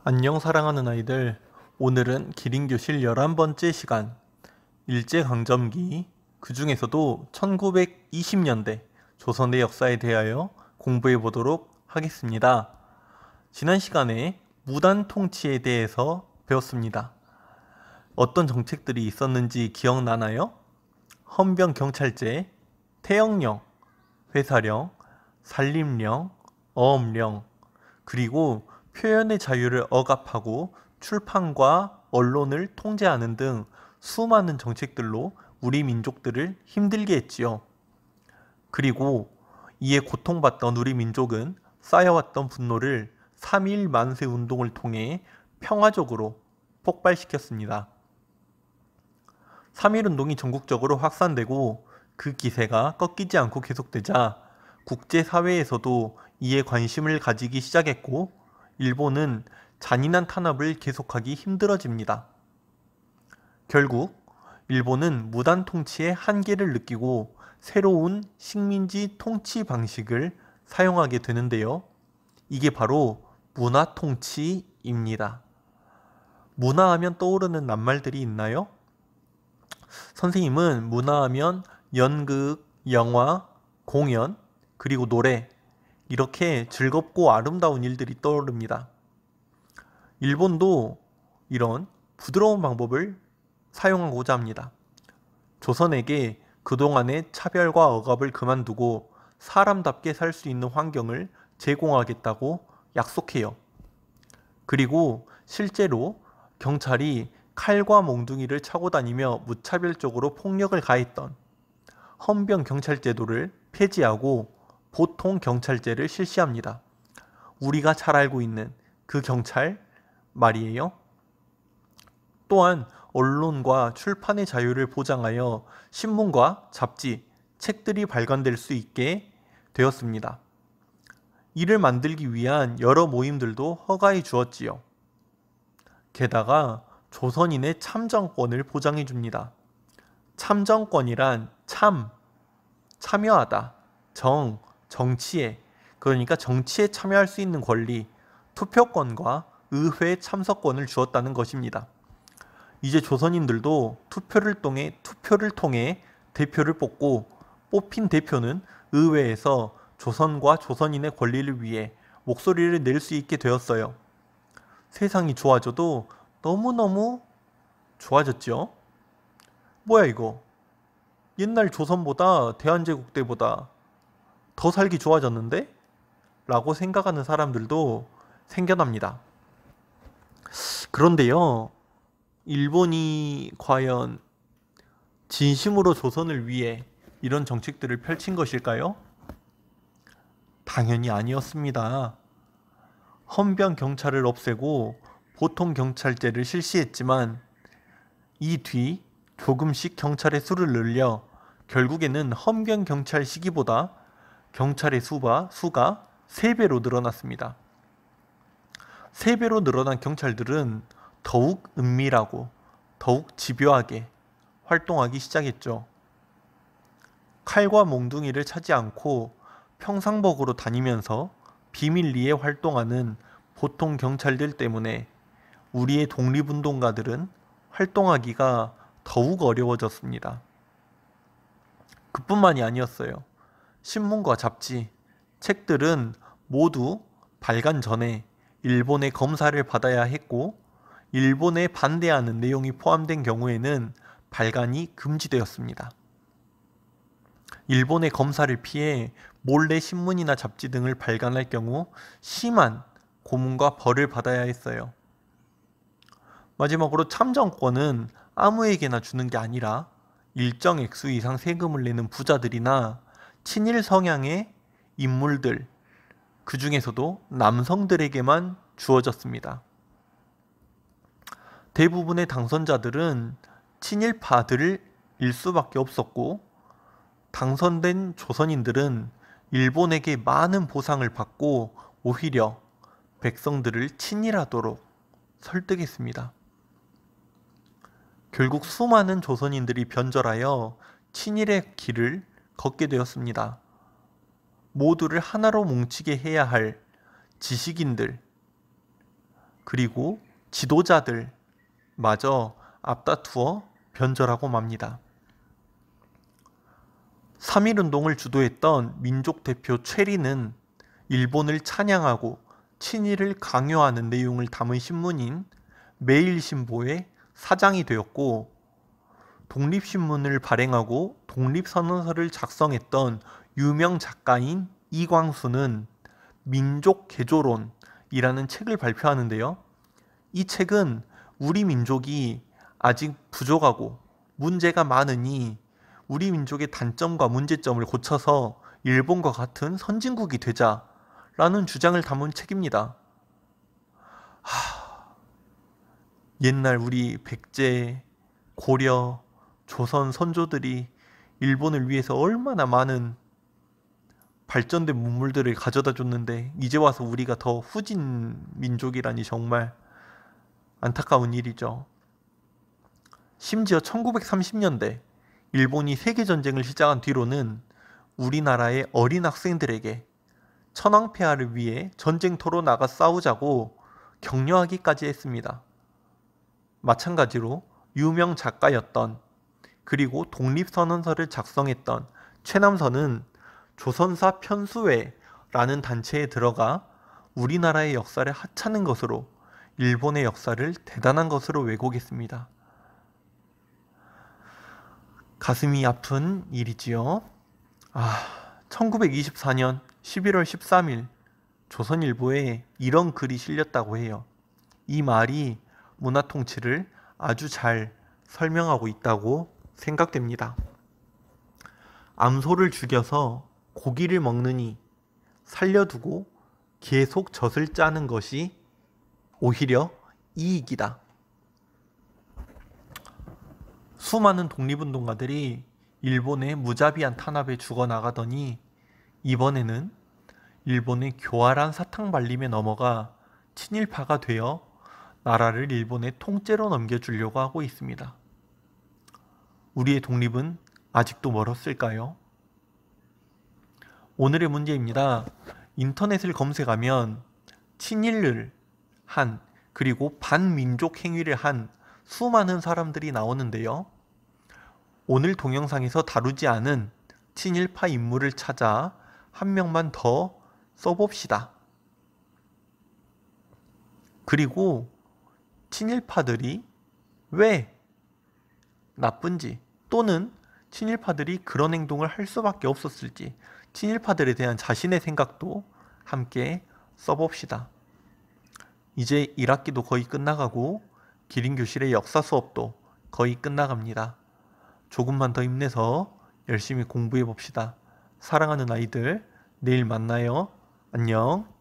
안녕 사랑하는 아이들. 오늘은 기린교실 11번째 시간 일제강점기, 그 중에서도 1920년대 조선의 역사에 대하여 공부해 보도록 하겠습니다. 지난 시간에 무단 통치에 대해서 배웠습니다. 어떤 정책들이 있었는지 기억나나요? 헌병경찰제, 태영령, 회사령, 산림령, 어업령, 그리고 표현의 자유를 억압하고 출판과 언론을 통제하는 등 수많은 정책들로 우리 민족들을 힘들게 했지요. 그리고 이에 고통받던 우리 민족은 쌓여왔던 분노를 3.1 만세 운동을 통해 평화적으로 폭발시켰습니다. 3.1 운동이 전국적으로 확산되고 그 기세가 꺾이지 않고 계속되자 국제사회에서도 이에 관심을 가지기 시작했고, 일본은 잔인한 탄압을 계속하기 힘들어집니다. 결국 일본은 무단 통치의 한계를 느끼고 새로운 식민지 통치 방식을 사용하게 되는데요. 이게 바로 문화 통치입니다. 문화하면 떠오르는 낱말들이 있나요? 선생님은 문화하면 연극, 영화, 공연, 그리고 노래, 이렇게 즐겁고 아름다운 일들이 떠오릅니다. 일본도 이런 부드러운 방법을 사용하고자 합니다. 조선에게 그동안의 차별과 억압을 그만두고 사람답게 살 수 있는 환경을 제공하겠다고 약속해요. 그리고 실제로 경찰이 칼과 몽둥이를 차고 다니며 무차별적으로 폭력을 가했던 헌병경찰제도를 폐지하고 보통 경찰제를 실시합니다. 우리가 잘 알고 있는 그 경찰 말이에요. 또한 언론과 출판의 자유를 보장하여 신문과 잡지, 책들이 발간될 수 있게 되었습니다. 이를 만들기 위한 여러 모임들도 허가해 주었지요. 게다가 조선인의 참정권을 보장해 줍니다. 참정권이란 참여하다, 정치에, 그러니까 정치에 참여할 수 있는 권리, 투표권과 의회 참석권을 주었다는 것입니다. 이제 조선인들도 투표를 통해 대표를 뽑고, 뽑힌 대표는 의회에서 조선과 조선인의 권리를 위해 목소리를 낼 수 있게 되었어요. 세상이 좋아져도 너무너무 좋아졌죠? 뭐야 이거? 옛날 조선보다 대한제국 때보다 더 살기 좋아졌는데? 라고 생각하는 사람들도 생겨납니다. 그런데요, 일본이 과연 진심으로 조선을 위해 이런 정책들을 펼친 것일까요? 당연히 아니었습니다. 헌병 경찰을 없애고 보통 경찰제를 실시했지만 이 뒤 조금씩 경찰의 수를 늘려 결국에는 헌병 경찰 시기보다 경찰의 수가 3배로 늘어났습니다. 3배로 늘어난 경찰들은 더욱 은밀하고 더욱 집요하게 활동하기 시작했죠. 칼과 몽둥이를 차지 않고 평상복으로 다니면서 비밀리에 활동하는 보통 경찰들 때문에 우리의 독립운동가들은 활동하기가 더욱 어려워졌습니다. 그뿐만이 아니었어요. 신문과 잡지, 책들은 모두 발간 전에 일본의 검사를 받아야 했고, 일본에 반대하는 내용이 포함된 경우에는 발간이 금지되었습니다. 일본의 검사를 피해 몰래 신문이나 잡지 등을 발간할 경우 심한 고문과 벌을 받아야 했어요. 마지막으로 참정권은 아무에게나 주는 게 아니라 일정 액수 이상 세금을 내는 부자들이나 친일 성향의 인물들, 그 중에서도 남성들에게만 주어졌습니다. 대부분의 당선자들은 친일파들일 수밖에 없었고, 당선된 조선인들은 일본에게 많은 보상을 받고 오히려 백성들을 친일하도록 설득했습니다. 결국 수많은 조선인들이 변절하여 친일의 길을 걷게 되었습니다. 모두를 하나로 뭉치게 해야 할 지식인들, 그리고 지도자들마저 앞다투어 변절하고 맙니다. 3.1운동을 주도했던 민족 대표 최리는 일본을 찬양하고 친일을 강요하는 내용을 담은 신문인 매일신보의 사장이 되었고, 독립신문을 발행하고 독립선언서를 작성했던 유명 작가인 이광수는 민족개조론이라는 책을 발표하는데요. 이 책은 우리 민족이 아직 부족하고 문제가 많으니 우리 민족의 단점과 문제점을 고쳐서 일본과 같은 선진국이 되자라는 주장을 담은 책입니다. 옛날 우리 백제, 고려, 조선 선조들이 일본을 위해서 얼마나 많은 발전된 문물들을 가져다 줬는데 이제 와서 우리가 더 후진 민족이라니 정말 안타까운 일이죠. 심지어 1930년대 일본이 세계전쟁을 시작한 뒤로는 우리나라의 어린 학생들에게 천황폐하를 위해 전쟁터로 나가 싸우자고 격려하기까지 했습니다. 마찬가지로 유명 작가였던, 그리고 독립선언서를 작성했던 최남선은 조선사 편수회라는 단체에 들어가 우리나라의 역사를 하찮은 것으로 일본의 역사를 대단한 것으로 왜곡했습니다. 가슴이 아픈 일이지요. 1924년 11월 13일 조선일보에 이런 글이 실렸다고 해요. 이 말이 문화통치를 아주 잘 설명하고 있다고 생각됩니다. 암소를 죽여서 고기를 먹느니 살려두고 계속 젖을 짜는 것이 오히려 이익이다. 수많은 독립운동가들이 일본의 무자비한 탄압에 죽어나가더니 이번에는 일본의 교활한 사탕발림에 넘어가 친일파가 되어 나라를 일본의 통째로 넘겨주려고 하고 있습니다. 우리의 독립은 아직도 멀었을까요? 오늘의 문제입니다. 인터넷을 검색하면 친일을 한, 그리고 반민족 행위를 한 수많은 사람들이 나오는데요. 오늘 동영상에서 다루지 않은 친일파 인물을 찾아 한 명만 더 써봅시다. 그리고 친일파들이 왜 나쁜지, 또는 친일파들이 그런 행동을 할 수밖에 없었을지, 친일파들에 대한 자신의 생각도 함께 써봅시다. 이제 1학기도 거의 끝나가고 기린교실의 역사 수업도 거의 끝나갑니다. 조금만 더 힘내서 열심히 공부해 봅시다. 사랑하는 아이들, 내일 만나요. 안녕.